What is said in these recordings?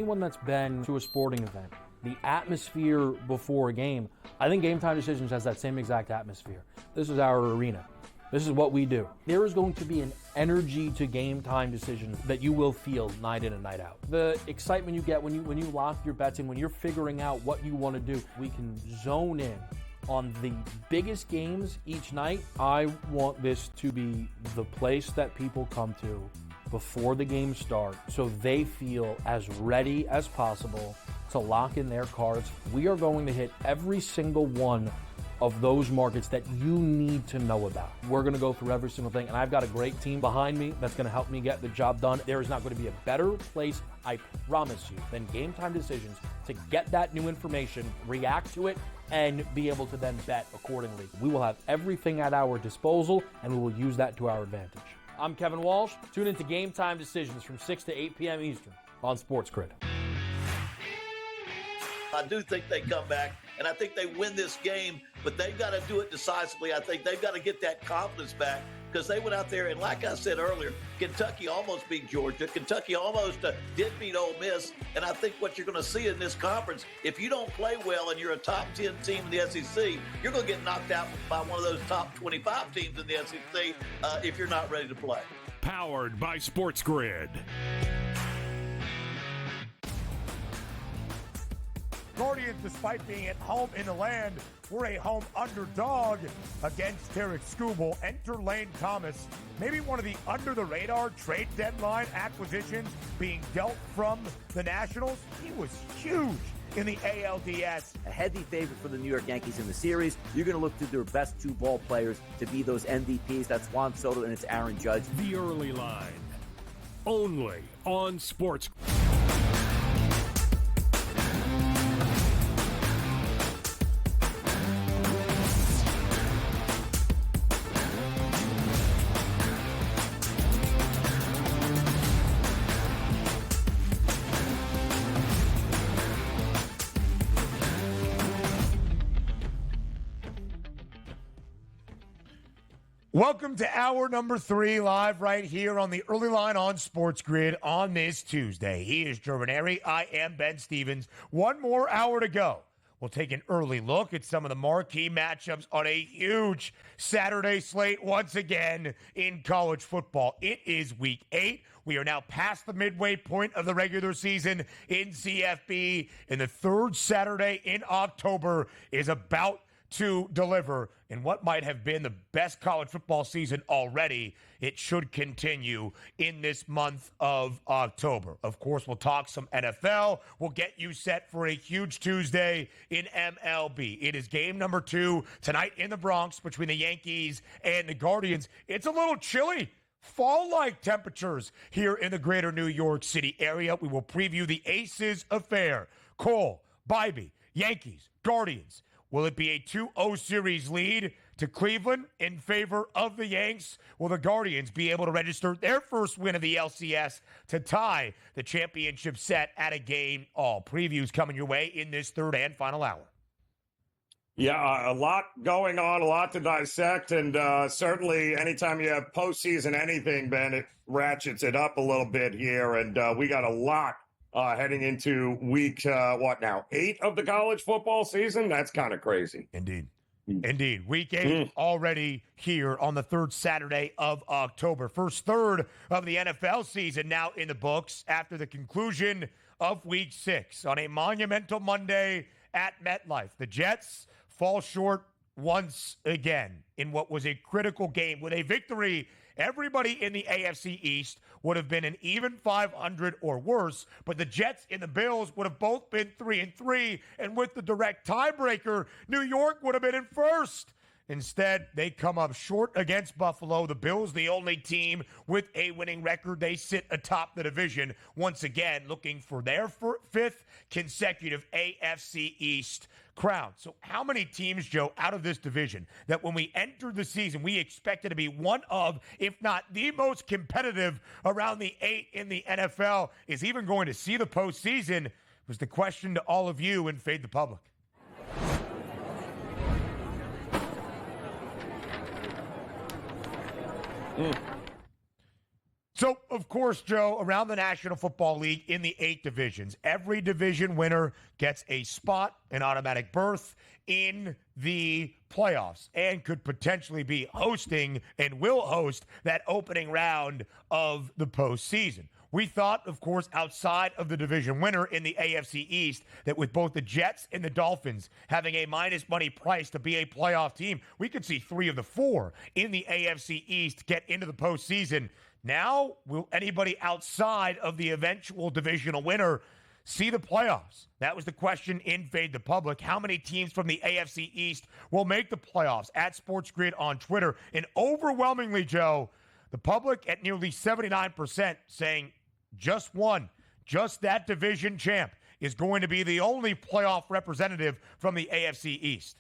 Anyone that's been to a sporting event, the atmosphere before a game, I think Game Time Decisions has that same exact atmosphere. This is our arena. This is what we do. There is going to be an energy to Game Time Decisions that you will feel night in and night out. The excitement you get when you lock your bets in, when you're figuring out what you want to do, we can zone in on the biggest games each night. I want this to be the place that people come to before the games start so they feel as ready as possible to lock in their cards. We are going to hit every single one of those markets that you need to know about. We're going to go through every single thing, and I've got a great team behind me that's going to help me get the job done. There is not going to be a better place, I promise you, than Game Time Decisions to get that new information, react to it, and be able to then bet accordingly. We will have everything at our disposal, and we will use that to our advantage. I'm Kevin Walsh. Tune into Game Time Decisions from 6 to 8 p.m. Eastern on SportsGrid. I do think they come back, and I think they win this game, but they've got to do it decisively. I think they've got to get that confidence back because they went out there, and like I said earlier, Kentucky almost beat Georgia. Kentucky almost did beat Ole Miss, and I think what you're going to see in this conference, if you don't play well and you're a top 10 team in the SEC, you're going to get knocked out by one of those top 25 teams in the SEC if you're not ready to play. Powered by SportsGrid. Guardians, despite being at home in the land, were a home underdog against Tarek Skubal. Enter Lane Thomas, maybe one of the under-the-radar trade deadline acquisitions being dealt from the Nationals. He was huge in the ALDS. A heavy favorite for the New York Yankees in the series. You're going to look to their best two ball players to be those MVPs. That's Juan Soto and it's Aaron Judge. The Early Line, only on Sports. Welcome to hour number 3, live right here on the Early Line on SportsGrid on this Tuesday. He is Germanary. I am Ben Stevens. One more hour to go. We'll take an early look at some of the marquee matchups on a huge Saturday slate once again in college football. It is week 8. We are now past the midway point of the regular season in CFB, and the third Saturday in October is about to deliver in what might have been the best college football season already. It should continue in this month of October. Of course, we'll talk some NFL. We'll get you set for a huge Tuesday in MLB. It is game number 2 tonight in the Bronx between the Yankees and the Guardians. It's a little chilly. Fall-like temperatures here in the greater New York City area. We will preview the Aces affair. Cole, Bybee, Yankees, Guardians. Will it be a 2-0 series lead to Cleveland in favor of the Yanks? Will the Guardians be able to register their first win of the LCS to tie the championship set at a game? All previews coming your way in this third and final hour. Yeah, a lot going on, a lot to dissect, and certainly anytime you have postseason anything, Ben, it ratchets it up a little bit here, and we got a lot heading into week, 8 of the college football season? That's kind of crazy. Indeed. Indeed. Week 8 already here on the third Saturday of October. First third of the NFL season now in the books after the conclusion of week 6 on a monumental Monday at MetLife. The Jets fall short once again in what was a critical game. With a victory, everybody in the AFC East would have been an even 500 or worse, but the Jets and the Bills would have both been 3-3, and with the direct tiebreaker, New York would have been in first. Instead, they come up short against Buffalo. The Bills, the only team with a winning record. They sit atop the division once again, looking for their fifth consecutive AFC East crown. So how many teams, Joe, out of this division that when we entered the season, we expected to be one of, if not the most competitive around the 8 in the NFL, is even going to see the postseason? Was the question to all of you in Fade the Public. So, of course, Joe, around the National Football League in the 8 divisions, every division winner gets a spot, an automatic berth in the playoffs, and could potentially be hosting and will host that opening round of the postseason. We thought, of course, outside of the division winner in the AFC East, that with both the Jets and the Dolphins having a minus money price to be a playoff team, we could see 3 of the 4 in the AFC East get into the postseason. Now, will anybody outside of the eventual divisional winner see the playoffs? That was the question in Fade the Public. How many teams from the AFC East will make the playoffs? At SportsGrid on Twitter. And overwhelmingly, Joe, the public at nearly 79% saying just one, just that division champ is going to be the only playoff representative from the AFC East.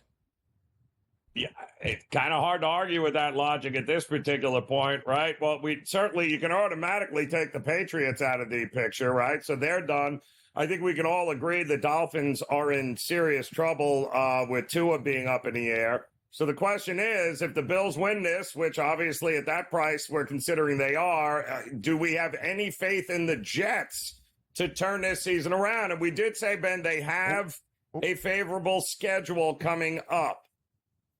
Yeah, it's kind of hard to argue with that logic at this particular point, right? Well, you can automatically take the Patriots out of the picture, right? So they're done. I think we can all agree the Dolphins are in serious trouble with Tua being up in the air. So the question is, if the Bills win this, which obviously at that price we're considering they are, do we have any faith in the Jets to turn this season around? And we did say, Ben, they have a favorable schedule coming up,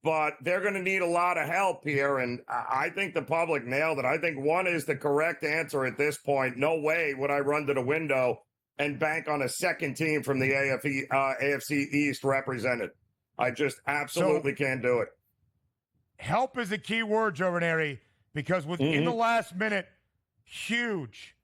but they're going to need a lot of help here. And I think the public nailed it. I think one is the correct answer at this point. No way would I run to the window and bank on a second team from the AFC East represented. I just absolutely can't do it. Help is a key word, Joe Ranieri, because within the last minute, huge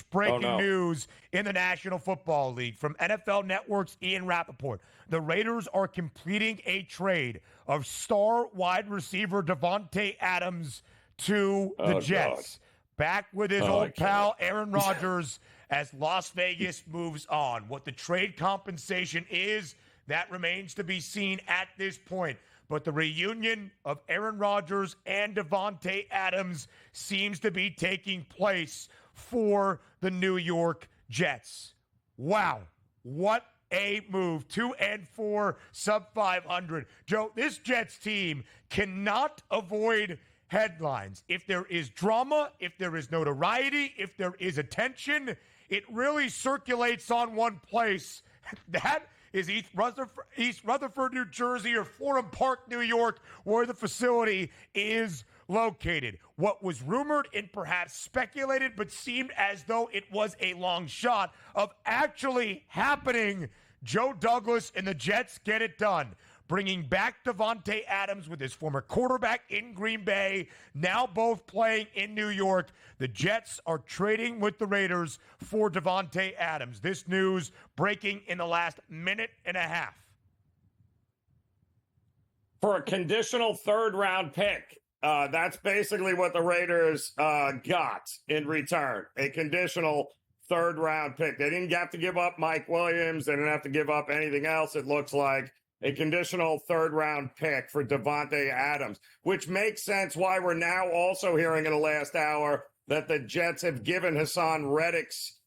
breaking news in the National Football League from NFL Network's Ian Rappaport. The Raiders are completing a trade of star wide receiver Davante Adams to the Jets. God. Back with his old pal Aaron Rodgers as Las Vegas moves on. What the trade compensation is, that remains to be seen at this point. But the reunion of Aaron Rodgers and Davante Adams seems to be taking place for the New York Jets. Wow. What a move. 2-4, sub 500. Joe, this Jets team cannot avoid headlines. If there is drama, if there is notoriety, if there is attention, it really circulates on one place. That is East Rutherford, New Jersey, or Florham Park, New York, where the facility is located. What was rumored and perhaps speculated, but seemed as though it was a long shot of actually happening. Joe Douglas and the Jets get it done, bringing back Davante Adams with his former quarterback in Green Bay, now both playing in New York. The Jets are trading with the Raiders for Davante Adams. This news breaking in the last minute and a half. For a conditional third-round pick, that's basically what the Raiders got in return, a conditional third-round pick. They didn't have to give up Mike Williams. They didn't have to give up anything else, it looks like. A conditional third-round pick for Davante Adams, which makes sense why we're now also hearing in the last hour that the Jets have given Hassan Reddick's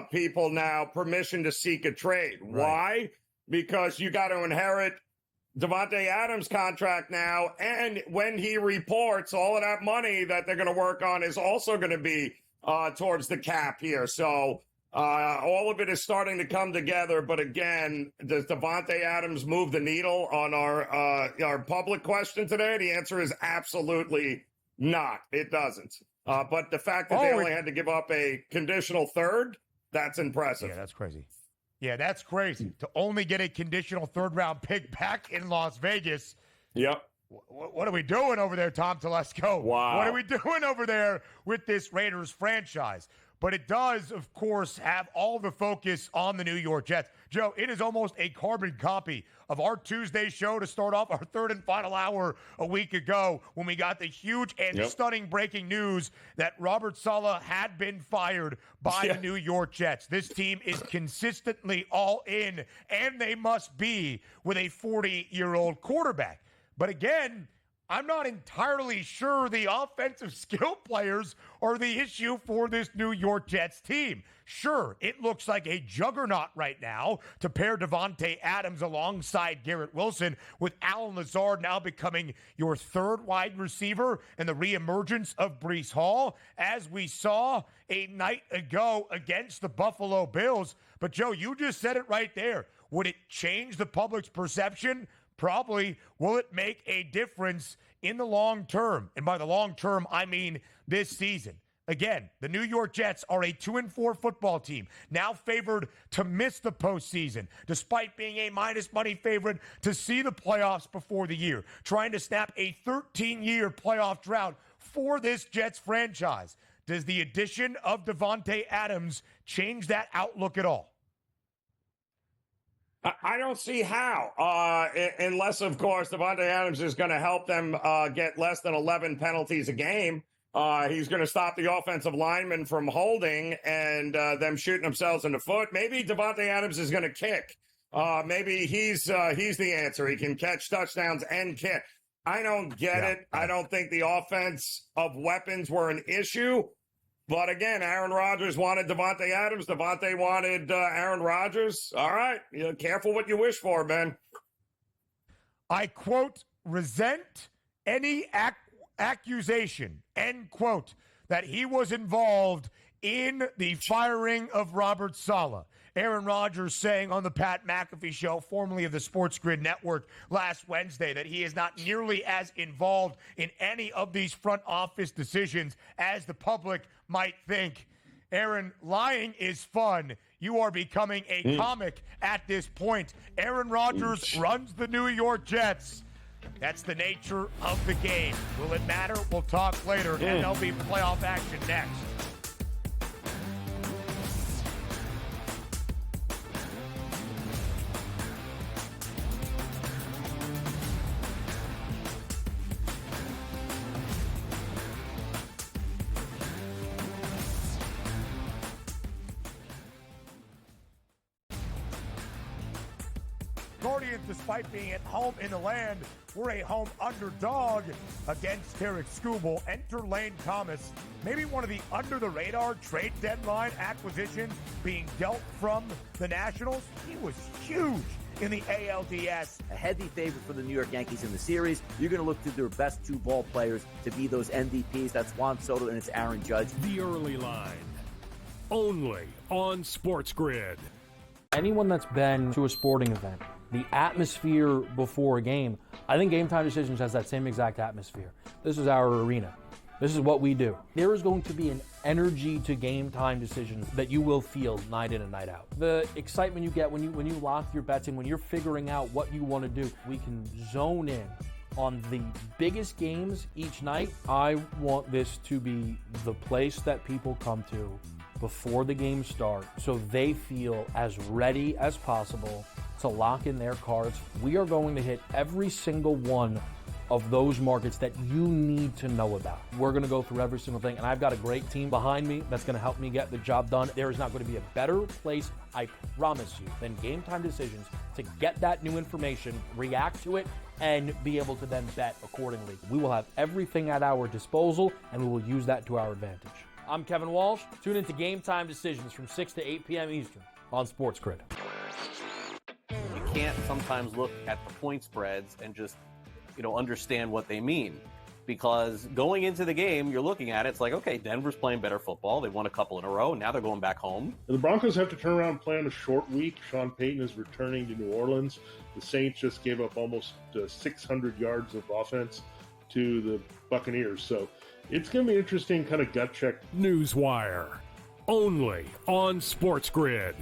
people now permission to seek a trade. Right. Why? Because you got to inherit Davante Adams' contract now, and when he reports, all of that money that they're going to work on is also going to be towards the cap here. So all of it is starting to come together, but again, does Davante Adams move the needle on our public question today? The answer is absolutely not. It doesn't. But the fact that they only had to give up a conditional third, that's impressive. Yeah, that's crazy. Yeah, that's crazy. To only get a conditional third-round pick back in Las Vegas. Yep. What are we doing over there, Tom Telesco? Wow. What are we doing over there with this Raiders franchise? But it does, of course, have all the focus on the New York Jets. Joe, it is almost a carbon copy of our Tuesday show to start off our third and final hour a week ago when we got the huge and stunning breaking news that Robert Saleh had been fired by the New York Jets. This team is consistently all in, and they must be with a 40-year-old quarterback. But again, I'm not entirely sure the offensive skill players are the issue for this New York Jets team. Sure, it looks like a juggernaut right now to pair Davante Adams alongside Garrett Wilson, with Allen Lazard now becoming your third wide receiver and the reemergence of Breece Hall, as we saw a night ago against the Buffalo Bills. But Joe, you just said it right there. Would it change the public's perception? Probably. Will it make a difference in the long term? And by the long term, I mean this season. Again, the New York Jets are a 2-4 football team, now favored to miss the postseason, despite being a minus money favorite to see the playoffs before the year, trying to snap a 13-year playoff drought for this Jets franchise. Does the addition of Davante Adams change that outlook at all? I don't see how, unless, of course, Davante Adams is going to help them get less than 11 penalties a game. He's going to stop the offensive linemen from holding and them shooting themselves in the foot. Maybe Davante Adams is going to kick. Maybe he's the answer. He can catch touchdowns and kick. I don't get it. I don't think the offense of weapons were an issue. But again, Aaron Rodgers wanted Davante Adams. Davante wanted Aaron Rodgers. All right. Careful what you wish for, Ben. I quote, resent any accusation, end quote, that he was involved in the firing of Robert Saleh. Aaron Rodgers saying on the Pat McAfee show, formerly of the SportsGrid network, last Wednesday that he is not nearly as involved in any of these front office decisions as the public might think. Aaron, lying is fun. You are becoming a comic at this point. Aaron Rodgers runs the New York Jets. That's the nature of the game. Will it matter? We'll talk later. MLB playoff action next. Guardians, despite being at home in the land, were a home underdog against Tarek Skubal. Enter Lane Thomas, maybe one of the under-the-radar trade deadline acquisitions being dealt from the Nationals. He was huge in the ALDS. A heavy favorite for the New York Yankees in the series. You're going to look to their best two ball players to be those MVPs. That's Juan Soto and it's Aaron Judge. The Early Line, only on SportsGrid. Anyone that's been to a sporting event, the atmosphere before a game, I think Game Time Decisions has that same exact atmosphere. This is our arena. This is what we do. There is going to be an energy to Game Time Decisions that you will feel night in and night out. The excitement you get when you lock your bets in, when you're figuring out what you want to do, we can zone in on the biggest games each night. I want this to be the place that people come to before the games start so they feel as ready as possible to lock in their cards. We are going to hit every single one of those markets that you need to know about. We're going to go through every single thing, and I've got a great team behind me that's going to help me get the job done. There is not going to be a better place, I promise you, than Game Time Decisions to get that new information, react to it, and be able to then bet accordingly. We will have everything at our disposal, and we will use that to our advantage. I'm Kevin Walsh. Tune into Game Time Decisions from 6 to 8 p.m. Eastern on SportsGrid. You can't sometimes look at the point spreads and just, understand what they mean. Because going into the game, you're looking at it, it's like, okay, Denver's playing better football. They won a couple in a row. Now they're going back home. The Broncos have to turn around and play on a short week. Sean Payton is returning to New Orleans. The Saints just gave up almost 600 yards of offense to the Buccaneers. So it's going to be interesting kind of gut check. Newswire, only on SportsGrid.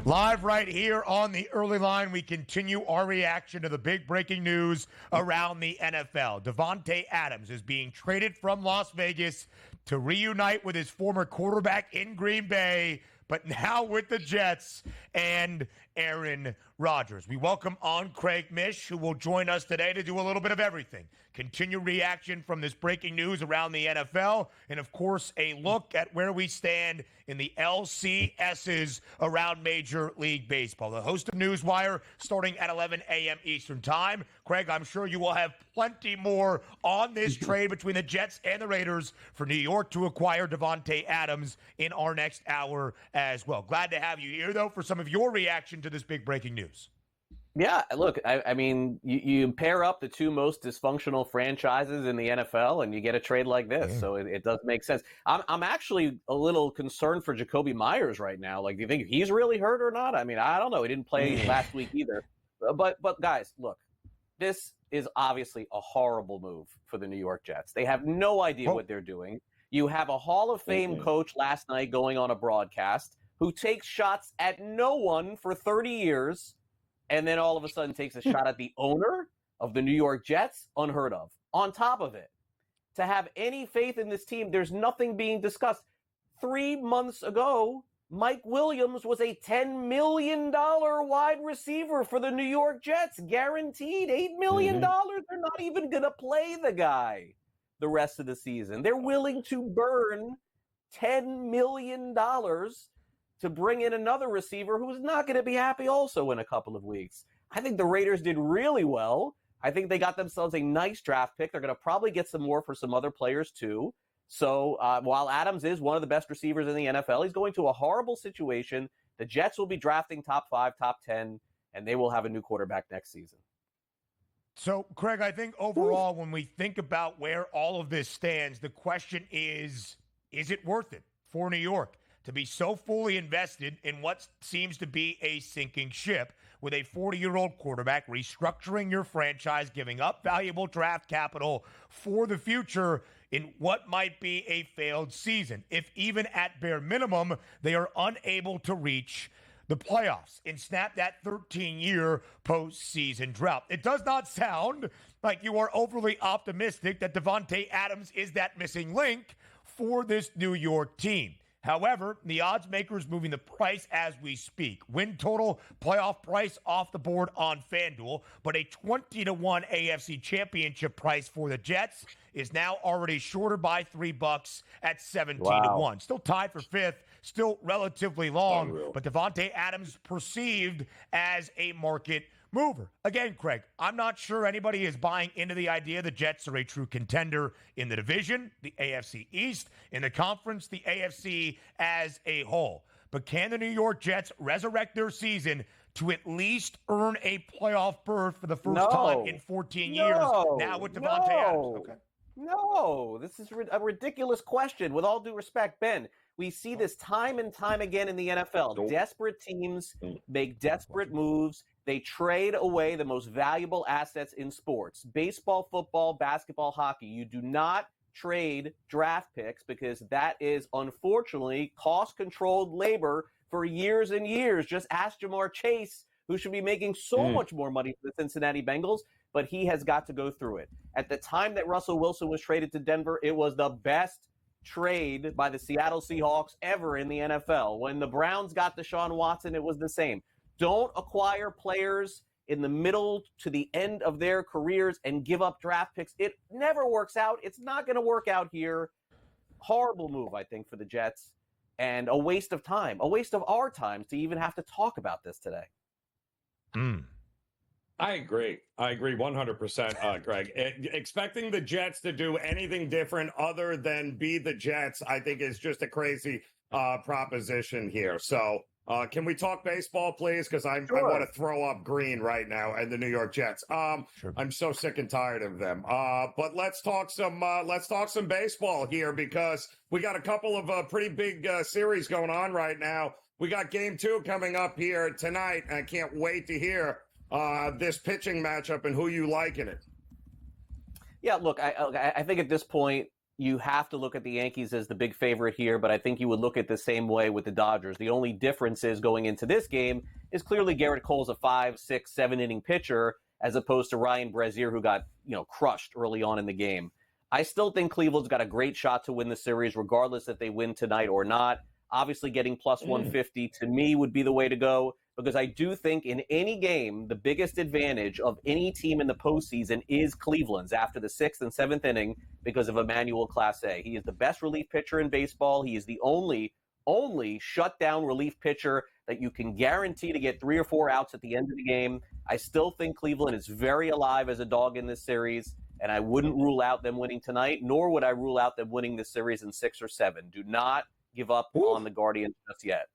Live right here on the Early Line, we continue our reaction to the big breaking news around the NFL. Davante Adams is being traded from Las Vegas to reunite with his former quarterback in Green Bay, but now with the Jets. And Aaron Rodgers. We welcome on Craig Mish, who will join us today to do a little bit of everything. Continue reaction from this breaking news around the NFL, and of course, a look at where we stand in the LCSs around Major League Baseball. The host of Newswire starting at 11 a.m. Eastern Time. Craig, I'm sure you will have plenty more on this trade between the Jets and the Raiders for New York to acquire Davante Adams in our next hour as well. Glad to have you here, though, for some of your reaction to this big breaking news. Yeah, look, I mean, you pair up the two most dysfunctional franchises in the NFL, and you get a trade like this. So it does make sense. I'm actually a little concerned for Jacoby Myers right now. Like, do you think he's really hurt or not? I mean, I don't know. He didn't play last week either. But guys, look, this is obviously a horrible move for the New York Jets. They have no idea what they're doing. You have a Hall of Fame coach last night going on a broadcast who takes shots at no one for 30 years. And then all of a sudden takes a shot at the owner of the New York Jets, unheard of. On top of it, to have any faith in this team, there's nothing being discussed. 3 months ago, Mike Williams was a $10 million wide receiver for the New York Jets, guaranteed $8 million. They're not even going to play the guy the rest of the season. They're willing to burn $10 million to bring in another receiver who's not going to be happy also in a couple of weeks. I think the Raiders did really well. I think they got themselves a nice draft pick. They're going to probably get some more for some other players too. So while Adams is one of the best receivers in the NFL, he's going to a horrible situation. The Jets will be drafting top 5, top 10, and they will have a new quarterback next season. So, Craig, I think overall, when we think about where all of this stands, the question is it worth it for New York to be so fully invested in what seems to be a sinking ship with a 40-year-old quarterback, restructuring your franchise, giving up valuable draft capital for the future in what might be a failed season, if even at bare minimum they are unable to reach the playoffs and snap that 13-year postseason drought? It does not sound like you are overly optimistic that Davante Adams is that missing link for this New York team. However, the odds makers moving the price as we speak. Win total playoff price off the board on FanDuel, but a 20-1 AFC championship price for the Jets is now already shorter by $3 at 17-1. Still tied for fifth, still relatively long, but Davante Adams perceived as a market mover. Again, Craig, I'm not sure anybody is buying into the idea the Jets are a true contender in the division, the AFC East, in the conference, the AFC as a whole. But can the New York Jets resurrect their season to at least earn a playoff berth for the first time in 14 years now with Davante Adams? Okay. No, this is a ridiculous question. With all due respect, Ben, we see this time and time again in the NFL. Desperate teams make desperate moves. They trade away the most valuable assets in sports. Baseball, football, basketball, hockey. You do not trade draft picks because that is unfortunately cost-controlled labor for years and years. Just ask Jamar Chase, who should be making so much more money for the Cincinnati Bengals, but he has got to go through it. At the time that Russell Wilson was traded to Denver, it was the best trade by the Seattle Seahawks ever in the NFL. When the Browns got Deshaun Watson, it was the same. Don't acquire players in the middle to the end of their careers and give up draft picks. It never works out. It's not going to work out here. Horrible move, I think, for the Jets, and a waste of time, a waste of our time to even have to talk about this today. I agree 100%, Greg. Expecting the Jets to do anything different other than be the Jets, I think is just a crazy proposition here. So can we talk baseball, please? Because I want to throw up green right now and the New York Jets. I'm so sick and tired of them. But let's talk some baseball here, because we got a couple of pretty big series going on right now. We got Game 2 coming up here tonight. I can't wait to hear this pitching matchup and who you like in it. Yeah, look, I think at this point, you have to look at the Yankees as the big favorite here, but I think you would look at the same way with the Dodgers. The only difference is going into this game is clearly Garrett Cole's a 5, 6, 7-inning pitcher, as opposed to Ryan Brazier, who got crushed early on in the game. I still think Cleveland's got a great shot to win the series, regardless if they win tonight or not. Obviously, getting plus 150 to me would be the way to go. because I do think in any game, the biggest advantage of any team in the postseason is Cleveland's after the 6th and 7th inning because of Emmanuel Clase. He is the best relief pitcher in baseball. He is the only shutdown relief pitcher that you can guarantee to get 3 or 4 outs at the end of the game. I still think Cleveland is very alive as a dog in this series, and I wouldn't rule out them winning tonight, nor would I rule out them winning this series in 6 or 7. Do not give up on the Guardians just yet.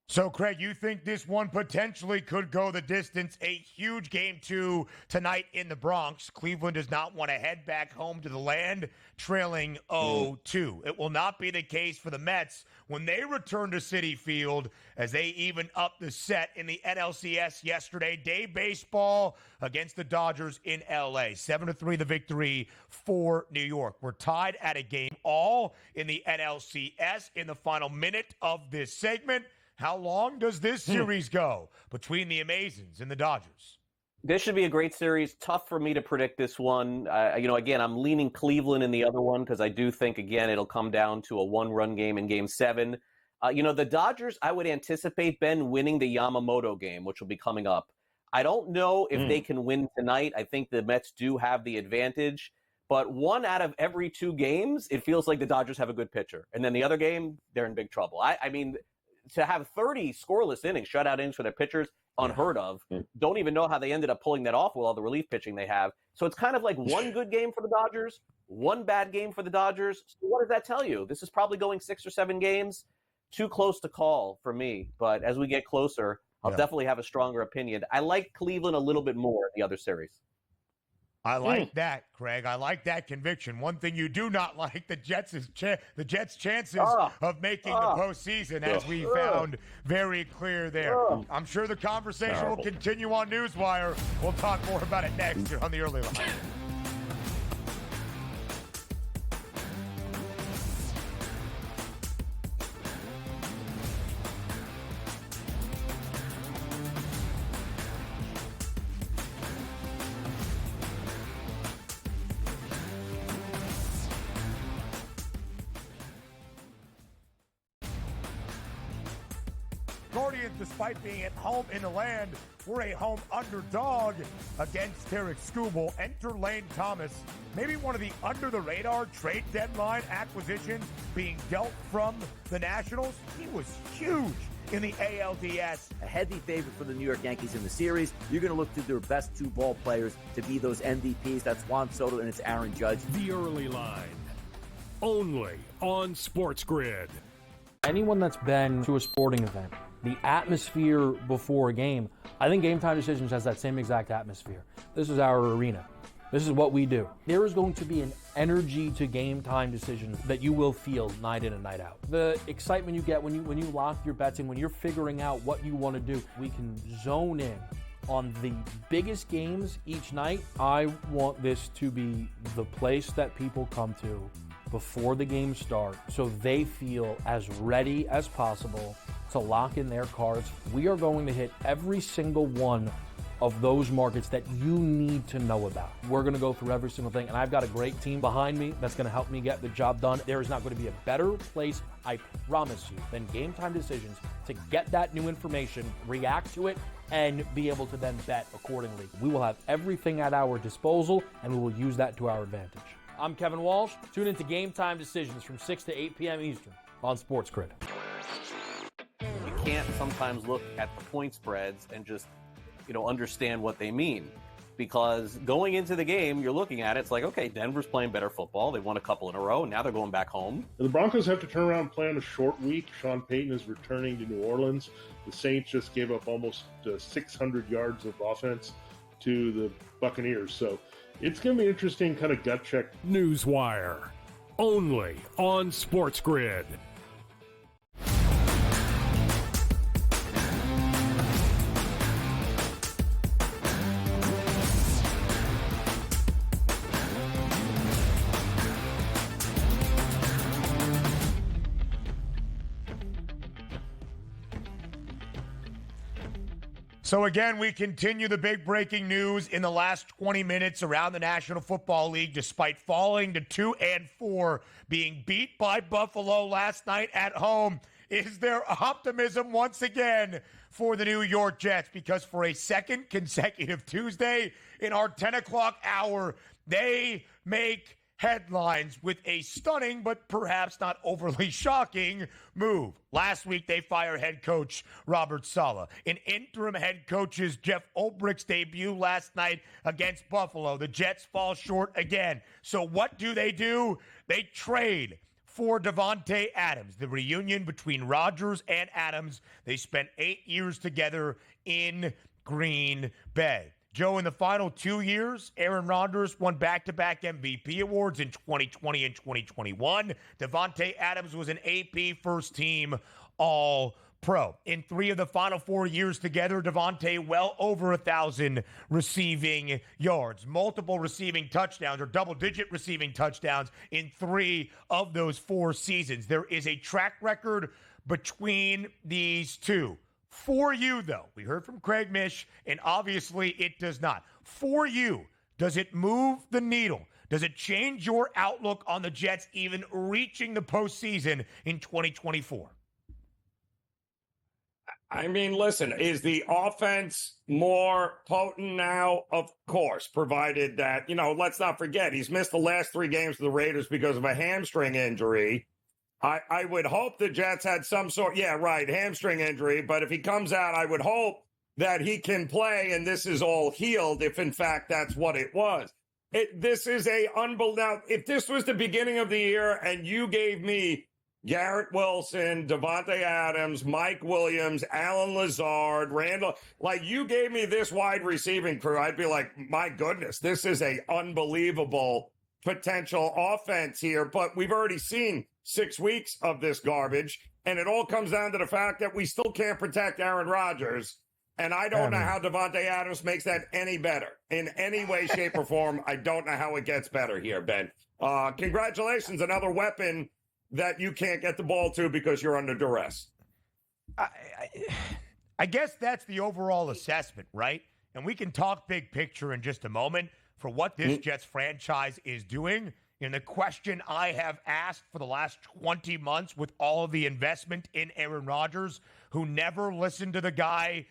So, Craig, you think this one potentially could go the distance? A huge game 2 tonight in the Bronx. Cleveland does not want to head back home to the land trailing 0-2. It will not be the case for the Mets when they return to Citi Field as they even up the set in the NLCS yesterday. Day baseball against the Dodgers in L.A. 7-3 the victory for New York. We're tied at a game all in the NLCS in the final minute of this segment. How long does this series go between the Amazons and the Dodgers? This should be a great series. Tough for me to predict this one. Again, I'm leaning Cleveland in the other one because I do think, again, it'll come down to a one-run game in Game 7. The Dodgers, I would anticipate, Ben, winning the Yamamoto game, which will be coming up. I don't know if they can win tonight. I think the Mets do have the advantage. But 1 out of every 2 games, it feels like the Dodgers have a good pitcher. And then the other game, they're in big trouble. I mean, to have 30 scoreless innings, shutout innings for their pitchers, unheard of. Don't even know how they ended up pulling that off with all the relief pitching they have. So it's kind of like 1 good game for the Dodgers, 1 bad game for the Dodgers. So what does that tell you? This is probably going 6 or 7 games. Too close to call for me. But as we get closer, I'll definitely have a stronger opinion. I like Cleveland a little bit more in the other series. I like that, Craig. I like that conviction. One thing you do not like, the Jets' chances of making the postseason, as we found very clear there. I'm sure the conversation will continue on Newswire. We'll talk more about it next here on the Early Line. Guardians, despite being at home in the land, were a home underdog against Tarek Skubal. Enter Lane Thomas, maybe one of the under-the-radar trade deadline acquisitions being dealt from the Nationals. He was huge in the ALDS. A heavy favorite for the New York Yankees in the series. You're going to look to their best 2 ball players to be those MVPs. That's Juan Soto and it's Aaron Judge. The Early Line, only on SportsGrid. Anyone that's been to a sporting event, the atmosphere before a game, I think Game Time Decisions has that same exact atmosphere. This is our arena. This is what we do. There is going to be an energy to Game Time Decisions that you will feel night in and night out. The excitement you get when you lock your bets in, when you're figuring out what you want to do, we can zone in on the biggest games each night. I want this to be the place that people come to before the games start so they feel as ready as possible to lock in their cards. We are going to hit every single one of those markets that you need to know about. We're going to go through every single thing, and I've got a great team behind me that's going to help me get the job done. There is not going to be a better place, I promise you, than Game Time Decisions to get that new information, react to it, and be able to then bet accordingly. We will have everything at our disposal, and we will use that to our advantage. I'm Kevin Walsh. Tune into Game Time Decisions from 6 to 8 p.m. Eastern on SportsGrid. You can't sometimes look at the point spreads and just, understand what they mean. Because going into the game, you're looking at it, it's like, okay, Denver's playing better football. They won a couple in a row. Now they're going back home. The Broncos have to turn around and play on a short week. Sean Payton is returning to New Orleans. The Saints just gave up almost 600 yards of offense to the Buccaneers. So it's going to be interesting kind of gut check. Newswire, only on SportsGrid. So again, we continue the big breaking news in the last 20 minutes around the National Football League. Despite falling to 2-4, being beat by Buffalo last night at home, is there optimism once again for the New York Jets? Because for a second consecutive Tuesday in our 10 o'clock hour, they make headlines with a stunning but perhaps not overly shocking move. Last week, they fire head coach Robert Saleh. An interim head coach's Jeff Ulbricht's debut last night against Buffalo. The Jets fall short again. So what do? They trade for Davante Adams. The reunion between Rodgers and Adams. They spent 8 years together in Green Bay. Joe, in the final 2 years, Aaron Rodgers won back-to-back MVP awards in 2020 and 2021. Davante Adams was an AP first-team All-Pro. In 3 of the final 4 years together, Davante well over 1,000 receiving yards, multiple receiving touchdowns or double-digit receiving touchdowns in 3 of those 4 seasons. There is a track record between these two. For you, though, we heard from Craig Mish, and obviously it does not. For you, does it move the needle? Does it change your outlook on the Jets even reaching the postseason in 2024? I mean, listen, is the offense more potent now? Of course, provided that, let's not forget, he's missed the last 3 games for the Raiders because of a hamstring injury. I would hope the Jets had some sort, hamstring injury. But if he comes out, I would hope that he can play and this is all healed if, in fact, that's what it was. This is a unbelievable. Now, if this was the beginning of the year and you gave me Garrett Wilson, Davante Adams, Mike Williams, Alan Lazard, Randall, like you gave me this wide receiving crew, I'd be like, my goodness, this is a unbelievable potential offense here. But we've already seen 6 weeks of this garbage, and it all comes down to the fact that we still can't protect Aaron Rodgers, and I don't know how Davante Adams makes that any better in any way, shape, or form. I don't know how it gets better here, Ben. Congratulations, another weapon that you can't get the ball to because you're under duress. I guess that's the overall assessment, right? And we can talk big picture in just a moment for what this Jets franchise is doing. And the question I have asked for the last 20 months with all of the investment in Aaron Rodgers, who never listened to the guy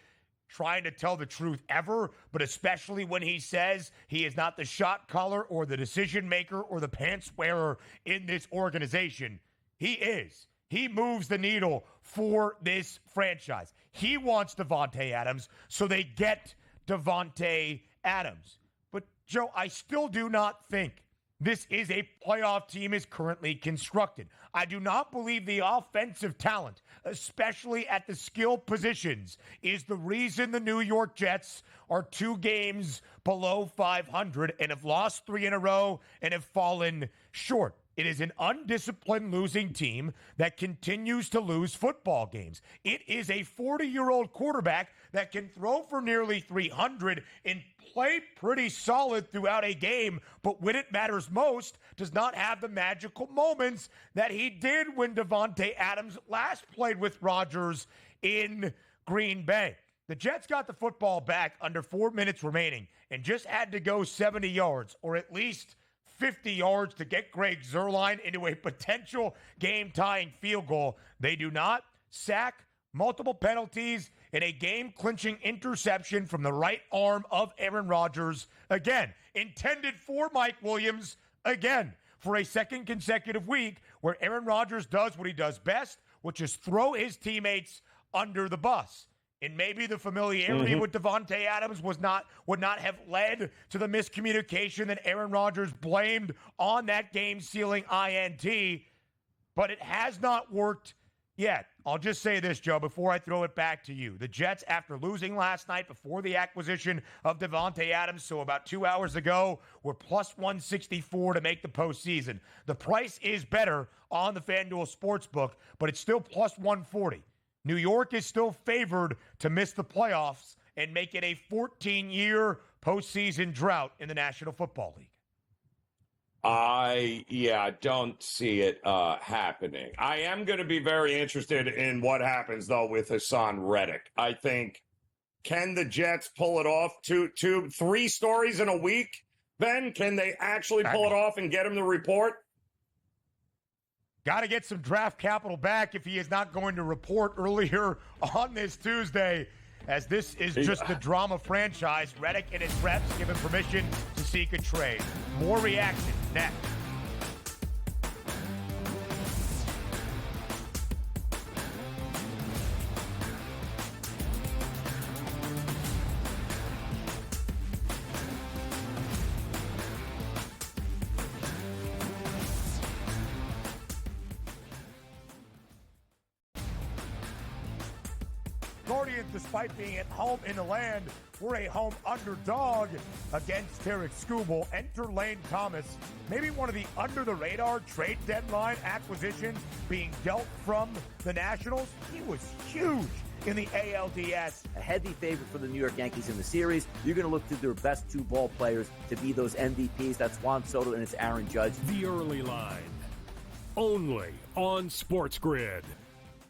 trying to tell the truth ever, but especially when he says he is not the shot caller or the decision maker or the pants wearer in this organization. He is. He moves the needle for this franchise. He wants Davante Adams, so they get Davante Adams. But, Joe, I still do not think this is a playoff team as currently constructed. I do not believe the offensive talent, especially at the skill positions, is the reason the New York Jets are 2 games below 500 and have lost 3 in a row and have fallen short. It is an undisciplined losing team that continues to lose football games. It is a 40-year-old quarterback that can throw for nearly 300 and play pretty solid throughout a game, but when it matters most, does not have the magical moments that he did when Davante Adams last played with Rodgers in Green Bay. The Jets got the football back under 4 minutes remaining and just had to go 70 yards, or at least 50 yards to get Greg Zuerlein into a potential game-tying field goal. They do not. Sack, multiple penalties, and a game-clinching interception from the right arm of Aaron Rodgers. Again, intended for Mike Williams. Again, for a second consecutive week where Aaron Rodgers does what he does best, which is throw his teammates under the bus. And maybe the familiarity with Davante Adams would not have led to the miscommunication that Aaron Rodgers blamed on that game-sealing INT, but it has not worked yet. I'll just say this, Joe, before I throw it back to you. The Jets, after losing last night before the acquisition of Davante Adams, so about 2 hours ago, were plus 164 to make the postseason. The price is better on the FanDuel Sportsbook, but it's still plus 140. New York is still favored to miss the playoffs and make it a 14-year postseason drought in the National Football League. I don't see it happening. I am going to be very interested in what happens, though, with Hassan Reddick. I think, can the Jets pull it off? 3 stories in a week, Ben? Can they actually pull it off and get him to report? Got to get some draft capital back if he is not going to report earlier on this Tuesday, as this is just the drama franchise. Reddick and his reps given permission to seek a trade. More reaction next. Guardians, despite being at home in the land, were a home underdog against Tarek Skubal. Enter Lane Thomas, maybe one of the under-the-radar trade deadline acquisitions being dealt from the Nationals. He was huge in the ALDS. A heavy favorite for the New York Yankees in the series. You're going to look to their best two ball players to be those MVPs. That's Juan Soto and it's Aaron Judge. The Early Line, only on SportsGrid.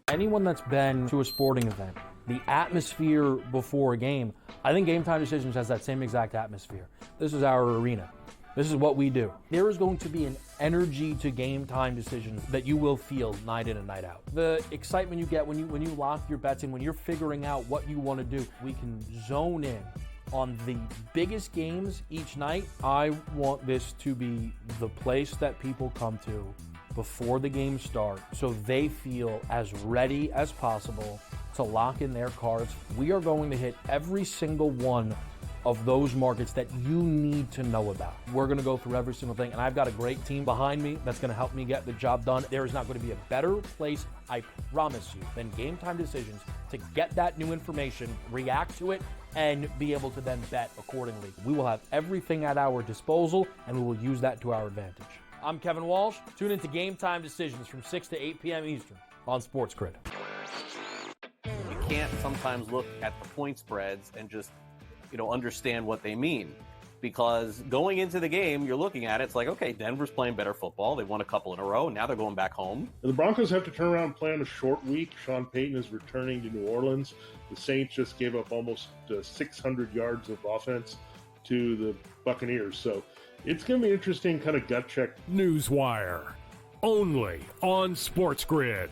Anyone that's been to a sporting event, the atmosphere before a game, I think Game Time Decisions has that same exact atmosphere. This is our arena. This is what we do. There is going to be an energy to Game Time Decisions that you will feel night in and night out. The excitement you get when you lock your bets in, when you're figuring out what you want to do, we can zone in on the biggest games each night. I want this to be the place that people come to before the games start so they feel as ready as possible to lock in their cards. We are going to hit every single one of those markets that you need to know about. We're going to go through every single thing, and I've got a great team behind me that's going to help me get the job done. There is not going to be a better place, I promise you, than Game Time Decisions to get that new information, react to it, and be able to then bet accordingly. We will have everything at our disposal, and we will use that to our advantage. I'm Kevin Walsh. Tune into Game Time Decisions from 6 to 8 p.m. Eastern on SportsGrid. You can't sometimes look at the point spreads and just, understand what they mean. Because going into the game, you're looking at it, it's like, okay, Denver's playing better football. They won a couple in a row. Now they're going back home. The Broncos have to turn around and play on a short week. Sean Payton is returning to New Orleans. The Saints just gave up almost 600 yards of offense to the Buccaneers. So it's going to be interesting kind of gut check. Newswire, only on SportsGrid.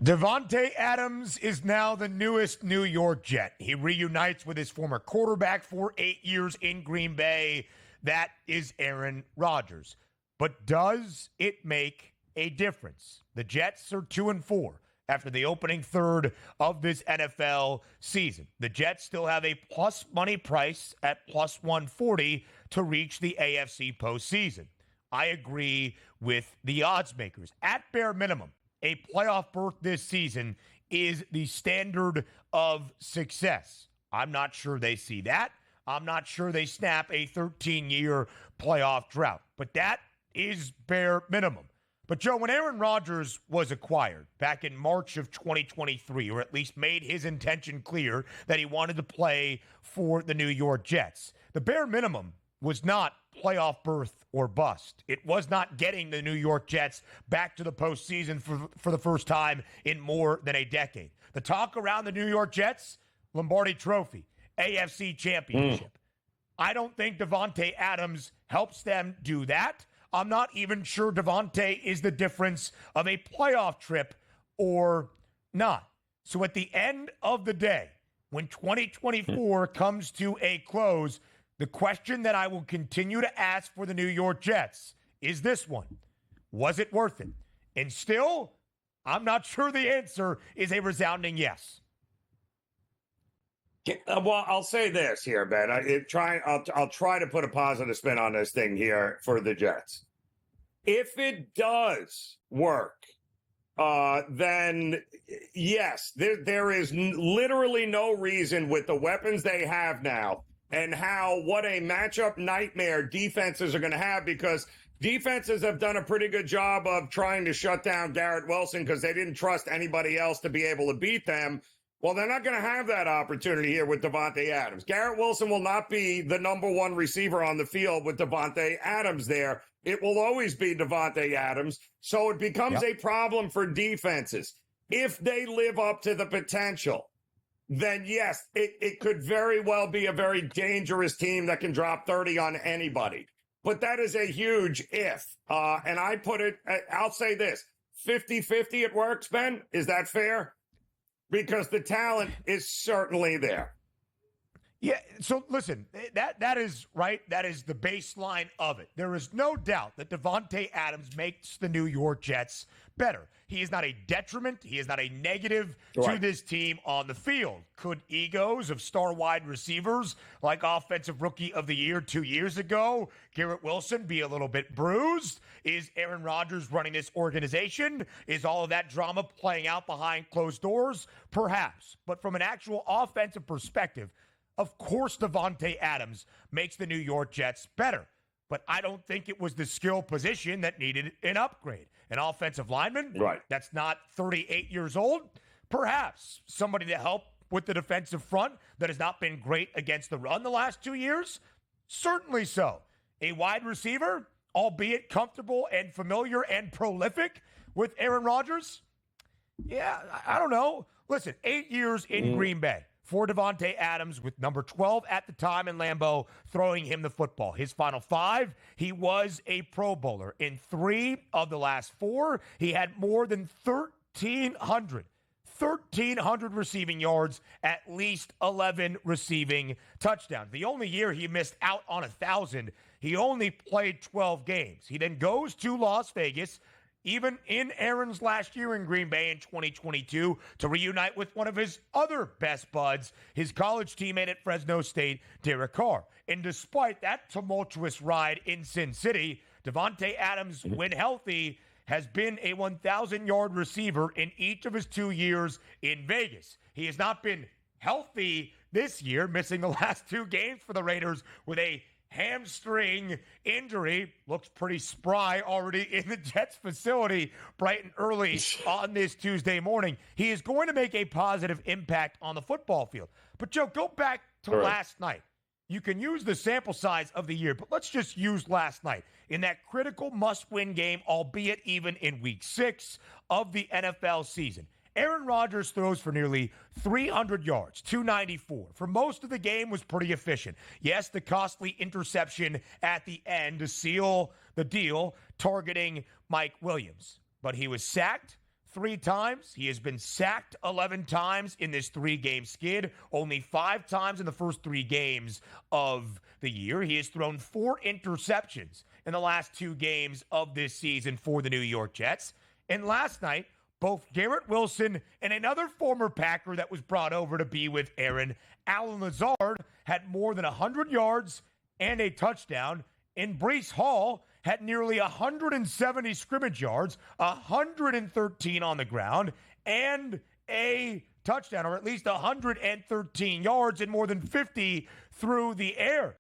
Davante Adams is now the newest New York Jet. He reunites with his former quarterback for 8 years in Green Bay. That is Aaron Rodgers. But does it make a difference? The Jets are 2-4 after the opening third of this NFL season. The Jets still have a plus money price at plus 140 to reach the AFC postseason. I agree with the odds makers. At bare minimum, a playoff berth this season is the standard of success. I'm not sure they see that. I'm not sure they snap a 13-year playoff drought. But that is bare minimum. But, Joe, when Aaron Rodgers was acquired back in March of 2023, or at least made his intention clear that he wanted to play for the New York Jets, the bare minimum was not playoff berth or bust. It was not getting the New York Jets back to the postseason for the first time in more than a decade. The talk around the New York Jets, Lombardi Trophy, AFC Championship. I don't think Davante Adams helps them do that. I'm not even sure Davante is the difference of a playoff trip or not. So at the end of the day, when 2024 comes to a close, the question that I will continue to ask for the New York Jets is this one. Was it worth it? And still, I'm not sure the answer is a resounding yes. Well, I'll say this here, Ben. I'll try to put a positive spin on this thing here for the Jets. If it does work, then yes, there is literally no reason with the weapons they have now and what a matchup nightmare defenses are going to have, because defenses have done a pretty good job of trying to shut down Garrett Wilson because they didn't trust anybody else to be able to beat them. Well, they're not going to have that opportunity here with Davante Adams. Garrett Wilson will not be the number one receiver on the field with Davante Adams there. It will always be Davante Adams. So it becomes a problem for defenses. If they live up to the potential, then yes, it could very well be a very dangerous team that can drop 30 on anybody. But that is a huge if. And I'll say this, 50-50 it works, Ben. Is that fair? Because the talent is certainly there. Yeah, so listen, that is right. That is the baseline of it. There is no doubt that Davante Adams makes the New York Jets better. He is not a detriment. He is not a negative to this team on the field. Could egos of star wide receivers like Offensive Rookie of the Year 2 years ago, Garrett Wilson, be a little bit bruised? Is Aaron Rodgers running this organization? Is all of that drama playing out behind closed doors? Perhaps. But from an actual offensive perspective, of course, Davante Adams makes the New York Jets better. But I don't think it was the skill position that needed an upgrade. An offensive lineman that's not 38 years old, perhaps somebody to help with the defensive front that has not been great against the run the last 2 years, certainly so. A wide receiver, albeit comfortable and familiar and prolific with Aaron Rodgers, I don't know. Listen, 8 years in Green Bay for Davante Adams, with number 12 at the time in Lambeau throwing him the football. His final 5, he was a Pro Bowler. In 3 of the last 4, he had more than 1,300 receiving yards, at least 11 receiving touchdowns. The only year he missed out on 1,000, he only played 12 games. He then goes to Las Vegas, even in Aaron's last year in Green Bay in 2022, to reunite with one of his other best buds, his college teammate at Fresno State, Derek Carr. And despite that tumultuous ride in Sin City, Davante Adams, when healthy, has been a 1,000-yard receiver in each of his 2 years in Vegas. He has not been healthy this year, missing the last 2 games for the Raiders with a hamstring injury. Looks pretty spry already in the Jets facility bright and early on this Tuesday morning. He is going to make a positive impact on the football field. But, Joe, go back to last night. You can use the sample size of the year, but let's just use last night in that critical must-win game, albeit even in Week 6 of the NFL season. Aaron Rodgers throws for nearly 300 yards, 294. For most of the game was pretty efficient. Yes, the costly interception at the end to seal the deal, targeting Mike Williams. But he was sacked 3 times. He has been sacked 11 times in this 3-game skid, only 5 times in the first 3 games of the year. He has thrown 4 interceptions in the last 2 games of this season for the New York Jets. And last night, both Garrett Wilson and another former Packer that was brought over to be with Aaron, Allen Lazard, had more than 100 yards and a touchdown. And Breece Hall had nearly 170 scrimmage yards, 113 on the ground, and a touchdown, or at least 113 yards and more than 50 through the air.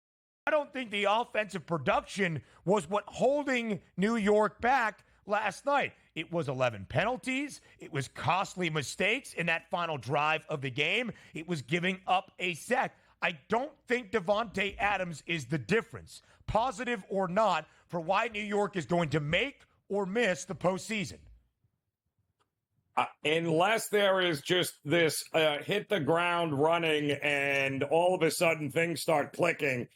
I don't think the offensive production was what holding New York back last night. It was 11 penalties. It was costly mistakes in that final drive of the game. It was giving up a sack. I don't think Davante Adams is the difference, positive or not, for why New York is going to make or miss the postseason. Unless there is just this hit the ground running and all of a sudden things start clicking.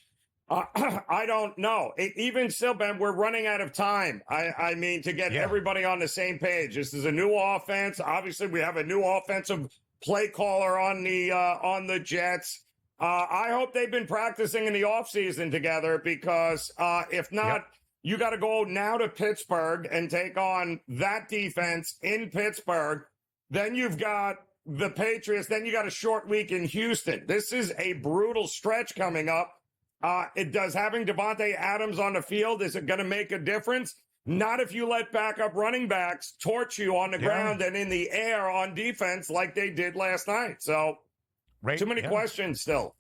I don't know. Even still, Ben, we're running out of time. I mean, to get everybody on the same page. This is a new offense. Obviously, we have a new offensive play caller on the Jets. I hope they've been practicing in the offseason together, because if not, you got to go now to Pittsburgh and take on that defense in Pittsburgh. Then you've got the Patriots. Then you got a short week in Houston. This is a brutal stretch coming up. Does having Davante Adams on the field, is it going to make a difference? Not if you let backup running backs torch you on the ground and in the air on defense like they did last night. So, too many questions still.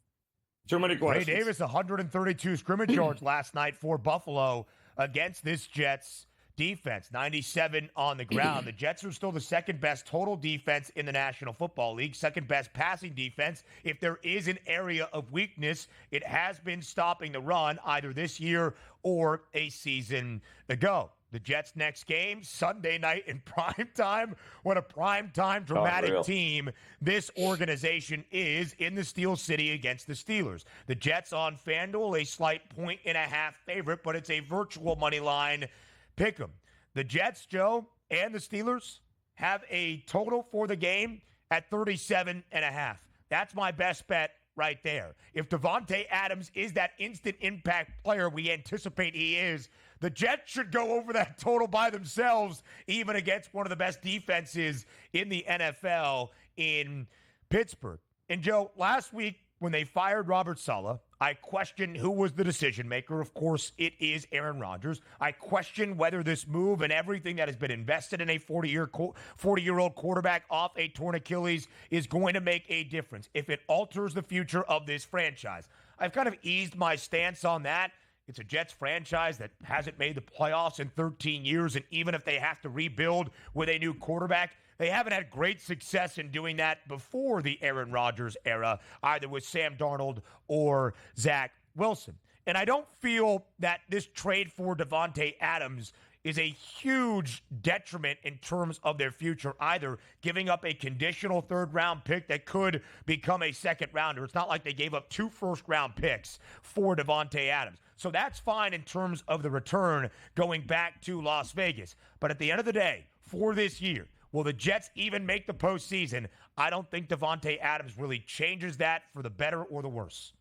Too many questions. Ray Davis, 132 scrimmage yards last night for Buffalo against this Jets defense, 97 on the ground. The Jets are still the second best total defense in the National Football League, second best passing defense. If there is an area of weakness, it has been stopping the run either this year or a season ago. The Jets' next game, Sunday night in prime time. What a prime time dramatic team this organization is in the Steel City against the Steelers. The Jets on FanDuel, a slight 1.5 favorite, but it's a virtual money line pick 'em. The Jets, Joe, and the Steelers have a total for the game at 37.5. That's my best bet right there. If Davante Adams is that instant impact player we anticipate he is, the Jets should go over that total by themselves, even against one of the best defenses in the NFL in Pittsburgh. And, Joe, last week when they fired Robert Saleh, I questioned who was the decision maker. Of course, it is Aaron Rodgers. I questioned whether this move and everything that has been invested in a 40-year-old quarterback off a torn Achilles is going to make a difference, if it alters the future of this franchise. I've kind of eased my stance on that. It's a Jets franchise that hasn't made the playoffs in 13 years, and even if they have to rebuild with a new quarterback, they haven't had great success in doing that before the Aaron Rodgers era, either with Sam Darnold or Zach Wilson. And I don't feel that this trade for Davante Adams is a huge detriment in terms of their future either, giving up a conditional third-round pick that could become a second-rounder. It's not like they gave up 2 first-round picks for Davante Adams. So that's fine in terms of the return going back to Las Vegas. But at the end of the day, for this year, will the Jets even make the postseason? I don't think Davante Adams really changes that for the better or the worse.